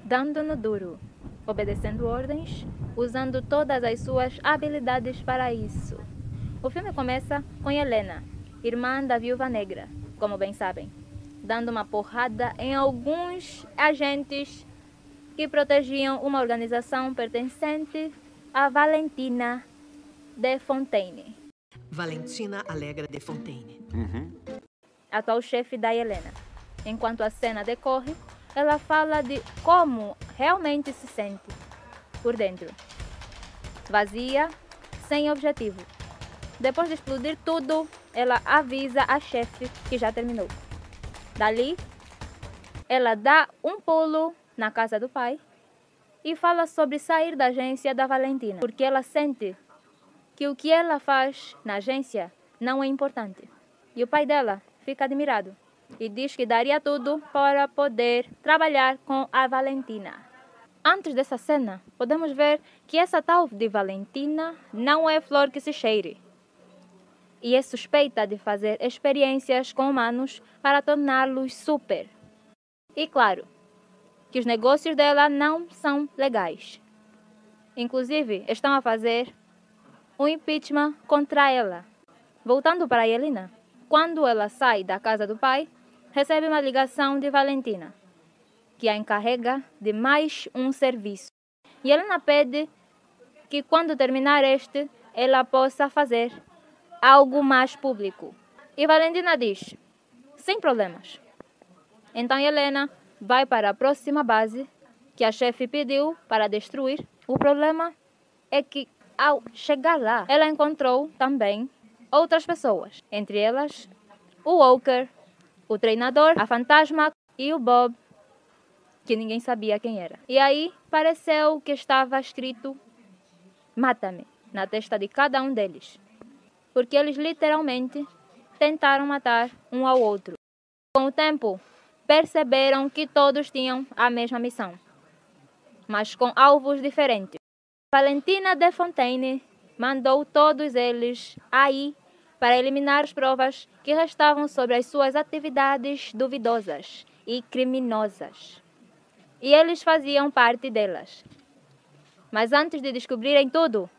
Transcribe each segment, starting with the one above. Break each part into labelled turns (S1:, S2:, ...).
S1: dando no duro, obedecendo ordens, usando todas as suas habilidades para isso. O filme começa com Helena, irmã da Viúva Negra, como bem sabem, dando uma porrada em alguns agentes que protegiam uma organização pertencente a Valentina de Fontaine.
S2: Valentina Allegra de Fontaine.
S1: Atual chefe da Helena. Enquanto a cena decorre, ela fala de como realmente se sente por dentro. Vazia, sem objetivo. Depois de explodir tudo, ela avisa a chefe que já terminou. Dali, ela dá um pulo na casa do pai e fala sobre sair da agência da Valentina, porque ela sente que o que ela faz na agência não é importante. E o pai dela fica admirado e diz que daria tudo para poder trabalhar com a Valentina. Antes dessa cena, podemos ver que essa tal de Valentina não é flor que se cheire e é suspeita de fazer experiências com humanos para torná-los super. E claro, que os negócios dela não são legais. Inclusive, estão a fazer um impeachment contra ela. Voltando para a Helena, quando ela sai da casa do pai, recebe uma ligação de Valentina, que a encarrega de mais um serviço. E Helena pede que quando terminar este, ela possa fazer algo mais público. E Valentina diz, sem problemas. Então Helena vai para a próxima base que a chefe pediu para destruir. O problema é que ao chegar lá, ela encontrou também outras pessoas, entre elas o Walker, o treinador, a fantasma e o Bob, que ninguém sabia quem era. E aí pareceu que estava escrito "Mata-me" na testa de cada um deles, porque eles literalmente tentaram matar um ao outro. Com o tempo, perceberam que todos tinham a mesma missão, mas com alvos diferentes. Valentina de Fontaine mandou todos eles aí para eliminar as provas que restavam sobre as suas atividades duvidosas e criminosas. E eles faziam parte delas. Mas antes de descobrirem tudo,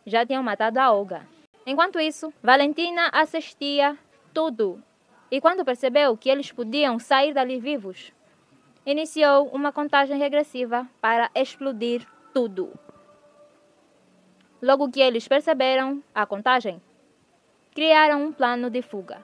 S1: já tinham matado a Olga. Enquanto isso, Valentina assistia tudo. E quando percebeu que eles podiam sair dali vivos, iniciou uma contagem regressiva para explodir tudo. Logo que eles perceberam a contagem, criaram um plano de fuga.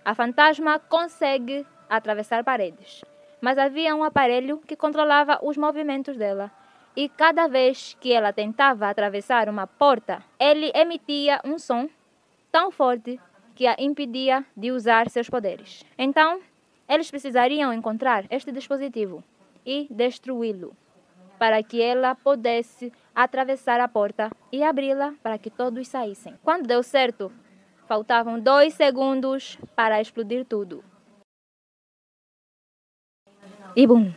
S1: A fantasma consegue atravessar paredes, mas havia um aparelho que controlava os movimentos dela. E cada vez que ela tentava atravessar uma porta, ele emitia um som tão forte que a impedia de usar seus poderes. Então, eles precisariam encontrar este dispositivo e destruí-lo, para que ela pudesse atravessar a porta e abri-la para que todos saíssem. Quando deu certo, faltavam 2 segundos para explodir tudo. E bum!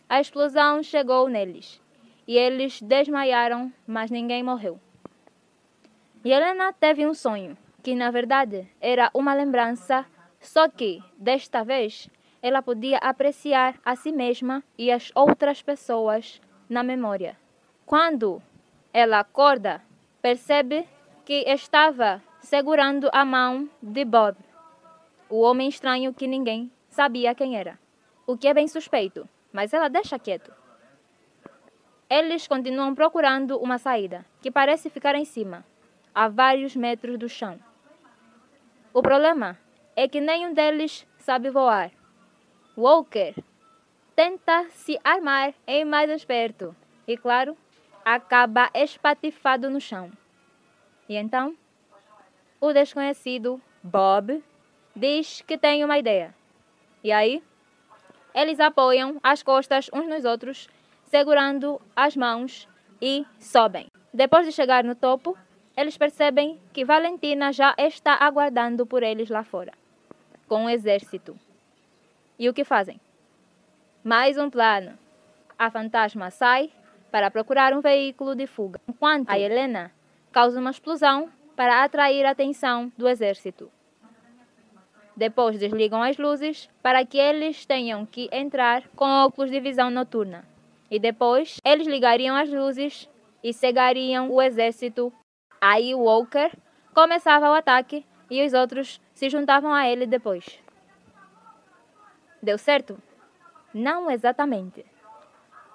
S1: A explosão chegou neles. E eles desmaiaram, mas ninguém morreu. E Helena teve um sonho, que na verdade era uma lembrança, só que, desta vez, ela podia apreciar a si mesma e as outras pessoas na memória. Quando ela acorda, percebe que estava segurando a mão de Bob, o homem estranho que ninguém sabia quem era. O que é bem suspeito, mas ela deixa quieto. Eles continuam procurando uma saída, que parece ficar em cima, a vários metros do chão. O problema é que nenhum deles sabe voar. Walker tenta se armar em mais esperto e, claro, acaba espatifado no chão. E então, o desconhecido Bob diz que tem uma ideia. E aí, eles apoiam as costas uns nos outros, segurando as mãos e sobem. Depois de chegar no topo, eles percebem que Valentina já está aguardando por eles lá fora, com um exército. E o que fazem? Mais um plano. A fantasma sai para procurar um veículo de fuga, enquanto a Helena causa uma explosão para atrair a atenção do exército. Depois desligam as luzes para que eles tenham que entrar com óculos de visão noturna. E depois eles ligariam as luzes e cegariam o exército. Aí o Walker começava o ataque e os outros se juntavam a ele depois. Deu certo? Não exatamente.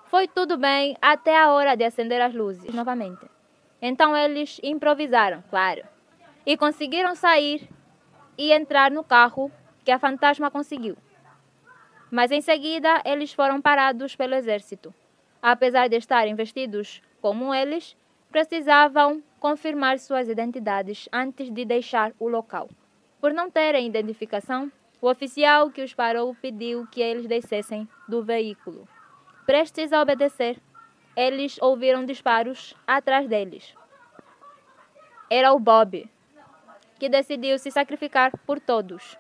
S1: Foi tudo bem até a hora de acender as luzes novamente. Então eles improvisaram, claro, e conseguiram sair e entrar no carro que a fantasma conseguiu. Mas em seguida eles foram parados pelo exército. Apesar de estarem vestidos como eles, precisavam confirmar suas identidades antes de deixar o local. Por não terem identificação, o oficial que os parou pediu que eles descessem do veículo. Prestes a obedecer, eles ouviram disparos atrás deles. Era o Bob, que decidiu se sacrificar por todos,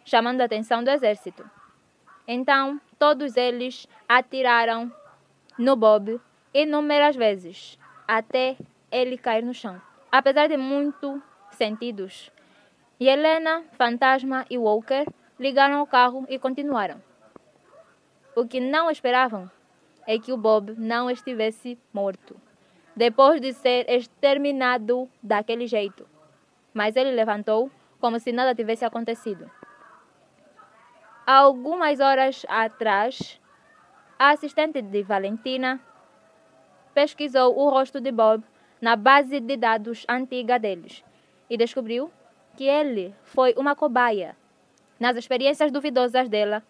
S1: chamando a atenção do exército. Então, todos eles atiraram no Bob inúmeras vezes, até ele cair no chão. Apesar de muitos sentidos, Helena, Fantasma e Walker ligaram o carro e continuaram. O que não esperavam é que o Bob não estivesse morto, depois de ser exterminado daquele jeito. Mas ele levantou como se nada tivesse acontecido. Algumas horas atrás, a assistente de Valentina pesquisou o rosto de Bob na base de dados antiga deles e descobriu que ele foi uma cobaia nas experiências duvidosas dela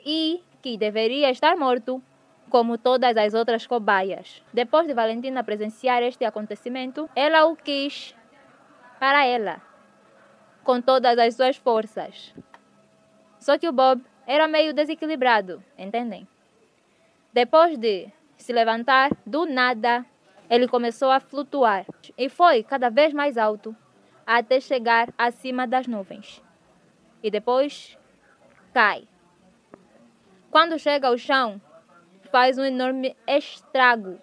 S1: e que deveria estar morto como todas as outras cobaias. Depois de Valentina presenciar este acontecimento, ela o quis para ela, com todas as suas forças. Só que o Bob era meio desequilibrado, entendem? Depois de se levantar, do nada, ele começou a flutuar e foi cada vez mais alto até chegar acima das nuvens. E depois cai. Quando chega ao chão, faz um enorme estrago,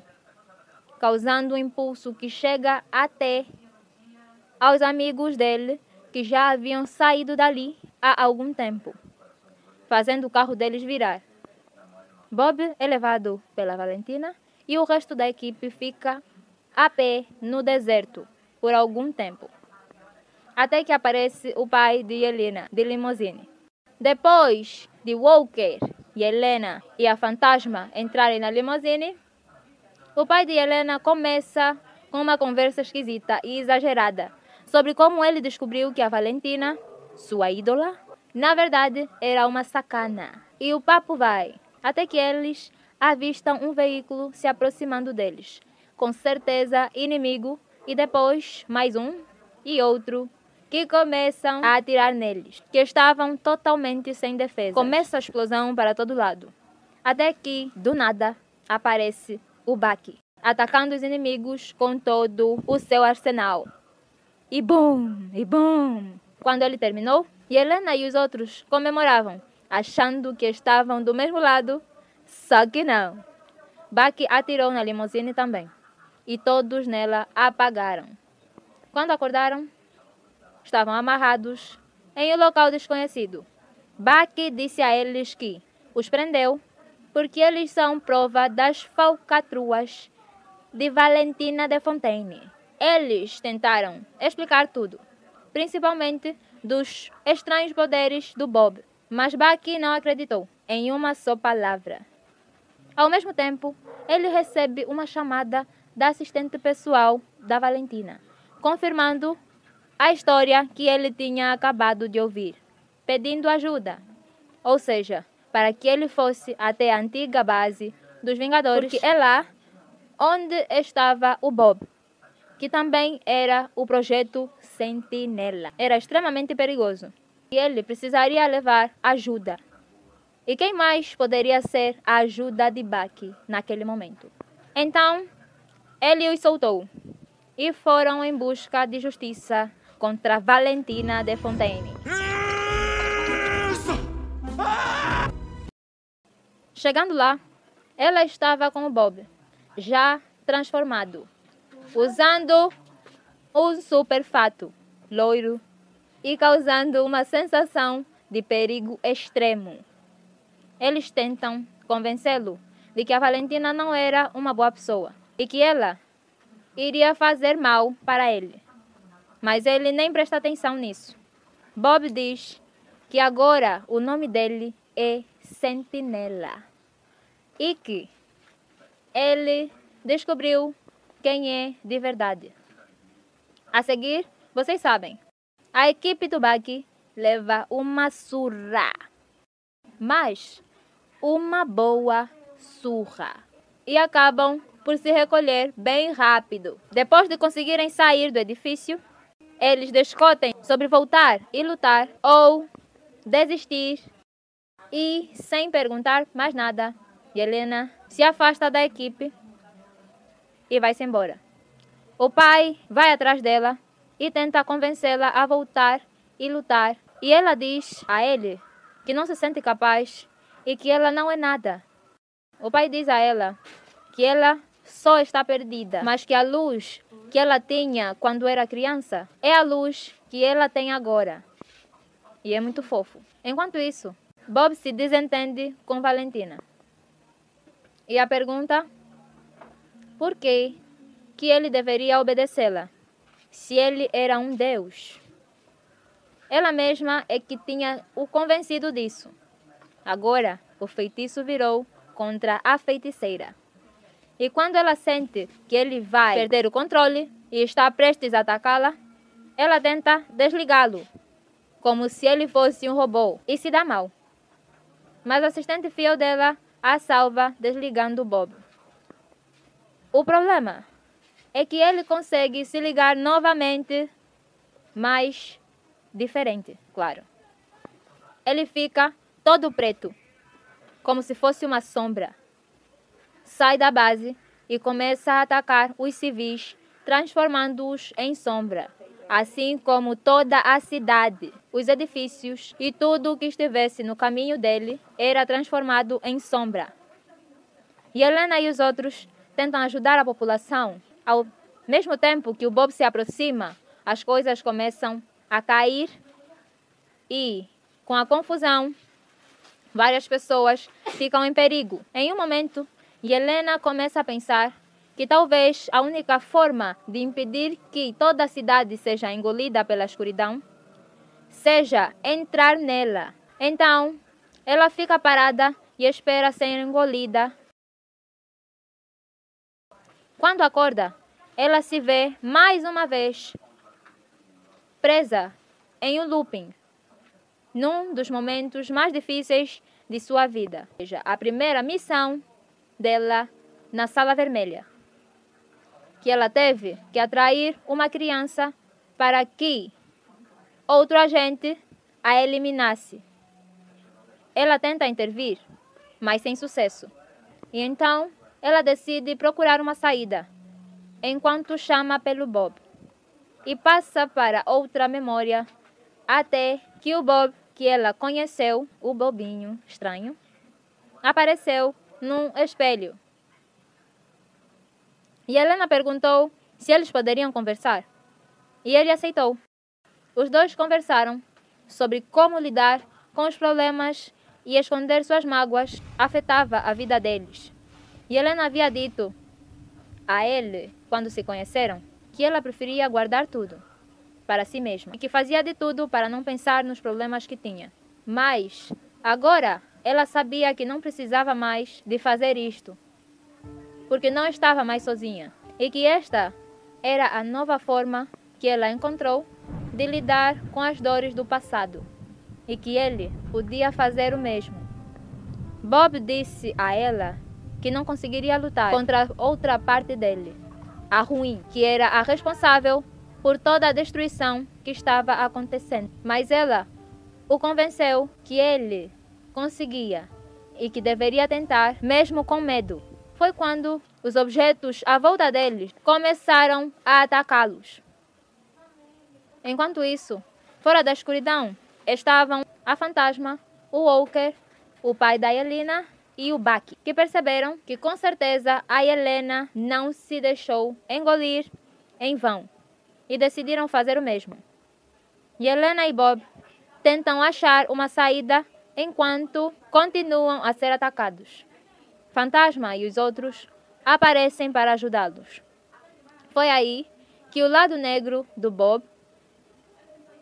S1: causando um impulso que chega até aos amigos dele que já haviam saído dali há algum tempo, fazendo o carro deles virar. Bob é levado pela Valentina e o resto da equipe fica a pé no deserto por algum tempo, até que aparece o pai de Helena, de limusine. Depois de Walker e Helena e a fantasma entrarem na limusine, o pai de Helena começa com uma conversa esquisita e exagerada sobre como ele descobriu que a Valentina, sua ídola, na verdade era uma sacana. E o papo vai até que eles avistam um veículo se aproximando deles, com certeza inimigo, e depois mais um e outro que começam a atirar neles, que estavam totalmente sem defesa. Começa a explosão para todo lado, até que, do nada, aparece o Bucky, atacando os inimigos com todo o seu arsenal. E bum! E bum! Quando ele terminou, Helena e os outros comemoravam, achando que estavam do mesmo lado, só que não. Bucky atirou na limusine também, e todos nela apagaram. Quando acordaram, estavam amarrados em um local desconhecido. Bucky disse a eles que os prendeu porque eles são prova das falcatruas de Valentina de Fontaine. Eles tentaram explicar tudo, principalmente dos estranhos poderes do Bob, mas Bucky não acreditou em uma só palavra. Ao mesmo tempo, ele recebe uma chamada da assistente pessoal da Valentina, confirmando a história que ele tinha acabado de ouvir, pedindo ajuda, ou seja, para que ele fosse até a antiga base dos Vingadores, porque é lá onde estava o Bob, que também era o projeto Sentinela. Era extremamente perigoso e ele precisaria levar ajuda. E quem mais poderia ser a ajuda de Bucky naquele momento? Então, ele os soltou e foram em busca de justiça contra Valentina de Fontaine. Chegando lá, ela estava com o Bob, já transformado, usando um super fato loiro e causando uma sensação de perigo extremo. Eles tentam convencê-lo de que a Valentina não era uma boa pessoa e que ela iria fazer mal para ele. Mas ele nem presta atenção nisso. Bob diz que agora o nome dele é Sentinela e que ele descobriu quem é de verdade. A seguir, vocês sabem, a equipe do Bucky leva uma surra, mas uma boa surra, e acabam por se recolher bem rápido. Depois de conseguirem sair do edifício, eles discutem sobre voltar e lutar ou desistir, e sem perguntar mais nada, Yelena se afasta da equipe e vai-se embora. O pai vai atrás dela e tenta convencê-la a voltar e lutar. E ela diz a ele que não se sente capaz e que ela não é nada. O pai diz a ela que ela só está perdida, mas que a luz que ela tinha quando era criança é a luz que ela tem agora. E é muito fofo. Enquanto isso, Bob se desentende com Valentina. E a pergunta por que ele deveria obedecê-la, se ele era um deus. Ela mesma é que tinha o convencido disso. Agora, o feitiço virou contra a feiticeira. E quando ela sente que ele vai perder o controle e está prestes a atacá-la, ela tenta desligá-lo, como se ele fosse um robô, e se dá mal. Mas a assistente fiel dela a salva desligando Bob. O problema é que ele consegue se ligar novamente, mas diferente, claro. Ele fica todo preto, como se fosse uma sombra. Sai da base e começa a atacar os civis, transformando-os em sombra, assim como toda a cidade, os edifícios e tudo o que estivesse no caminho dele era transformado em sombra. Yelena e os outros tentam ajudar a população. Ao mesmo tempo que o Bob se aproxima, as coisas começam a cair e, com a confusão, várias pessoas ficam em perigo. Em um momento, Yelena começa a pensar que talvez a única forma de impedir que toda a cidade seja engolida pela escuridão seja entrar nela. Então, ela fica parada e espera ser engolida. Quando acorda, ela se vê mais uma vez presa em um looping, num dos momentos mais difíceis de sua vida. Ou seja, a primeira missão dela na Sala Vermelha, que ela teve que atrair uma criança para que outro agente a eliminasse. Ela tenta intervir, mas sem sucesso. E então ela decide procurar uma saída, enquanto chama pelo Bob. E passa para outra memória, até que o Bob que ela conheceu, o Bobinho estranho, apareceu num espelho. E Helena perguntou se eles poderiam conversar. E ele aceitou. Os dois conversaram sobre como lidar com os problemas e esconder suas mágoas afetava a vida deles. E Helena havia dito a ele, quando se conheceram, que ela preferia guardar tudo para si mesma e que fazia de tudo para não pensar nos problemas que tinha. Mas agora ela sabia que não precisava mais de fazer isto, porque não estava mais sozinha, e que esta era a nova forma que ela encontrou de lidar com as dores do passado, e que ele podia fazer o mesmo. Bob disse a ela que não conseguiria lutar contra outra parte dele, a ruim, que era a responsável por toda a destruição que estava acontecendo. Mas ela o convenceu que ele conseguia e que deveria tentar, mesmo com medo. Foi quando os objetos à volta deles começaram a atacá-los. Enquanto isso, fora da escuridão, estavam a Fantasma, o Walker, o pai da Yelena e o Bucky, que perceberam que com certeza a Yelena não se deixou engolir em vão e decidiram fazer o mesmo. Yelena e Bob tentam achar uma saída enquanto continuam a ser atacados. Fantasma e os outros aparecem para ajudá-los. Foi aí que o lado negro do Bob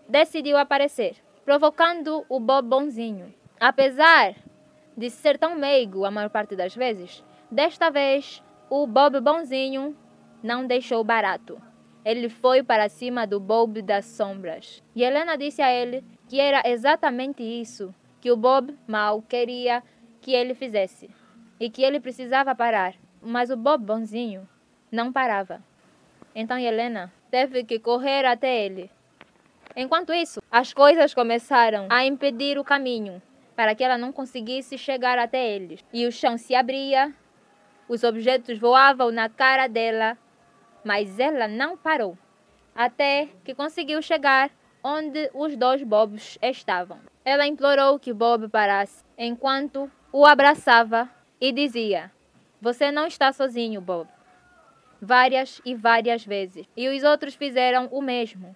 S1: decidiu aparecer, provocando o Bob bonzinho. Apesar de ser tão meigo a maior parte das vezes, desta vez o Bob bonzinho não deixou barato. Ele foi para cima do Bob das sombras. E Helena disse a ele que era exatamente isso que o Bob mau queria que ele fizesse e que ele precisava parar. Mas o Bob bonzinho não parava. Então Helena teve que correr até ele. Enquanto isso, as coisas começaram a impedir o caminho para que ela não conseguisse chegar até eles. E o chão se abria, os objetos voavam na cara dela, mas ela não parou, até que conseguiu chegar onde os dois Bobs estavam. Ela implorou que Bob parasse, enquanto o abraçava e dizia: "Você não está sozinho, Bob." Várias e várias vezes. E os outros fizeram o mesmo.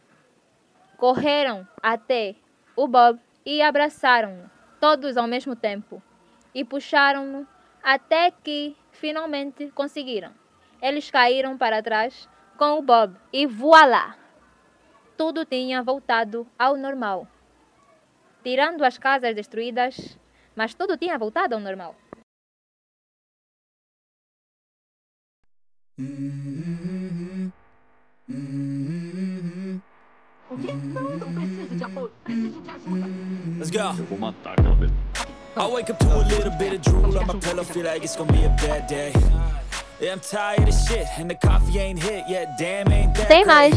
S1: Correram até o Bob e abraçaram-no, todos ao mesmo tempo, e puxaram-no até que finalmente conseguiram. Eles caíram para trás com o Bob e voilá! Tudo tinha voltado ao normal. Tirando as casas destruídas, mas tudo tinha voltado ao normal.
S3: Let's go. I wake up to a little bit of drool on my pillow, feel like it's gonna be a bad day. Yeah, I'm tired of shit and the coffee ain't hit yet. Damn, ain't that
S1: Tem mais.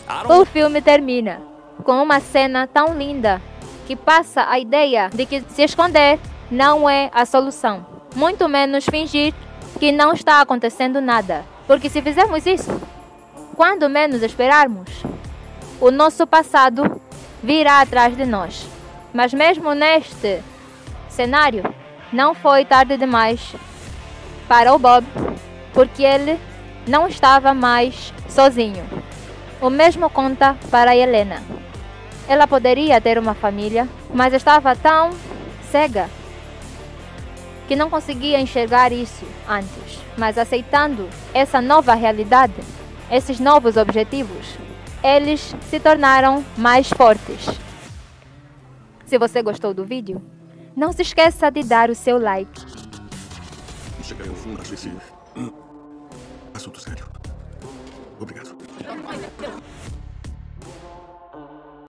S3: I
S1: O
S3: don't
S1: filme termina com uma cena tão linda que passa a ideia de que se esconder não é a solução. Muito menos fingir que não está acontecendo nada. Porque se fizermos isso, quando menos esperarmos, o nosso passado virá atrás de nós. Mas mesmo neste cenário, não foi tarde demais para o Bob, porque ele não estava mais sozinho. O mesmo conta para Helena. Ela poderia ter uma família, mas estava tão cega que não conseguia enxergar isso antes. Mas aceitando essa nova realidade, esses novos objetivos, eles se tornaram mais fortes. Se você gostou do vídeo, não se esqueça de dar o seu like.
S4: Chegarei ao fundo desse assunto sério. Obrigado.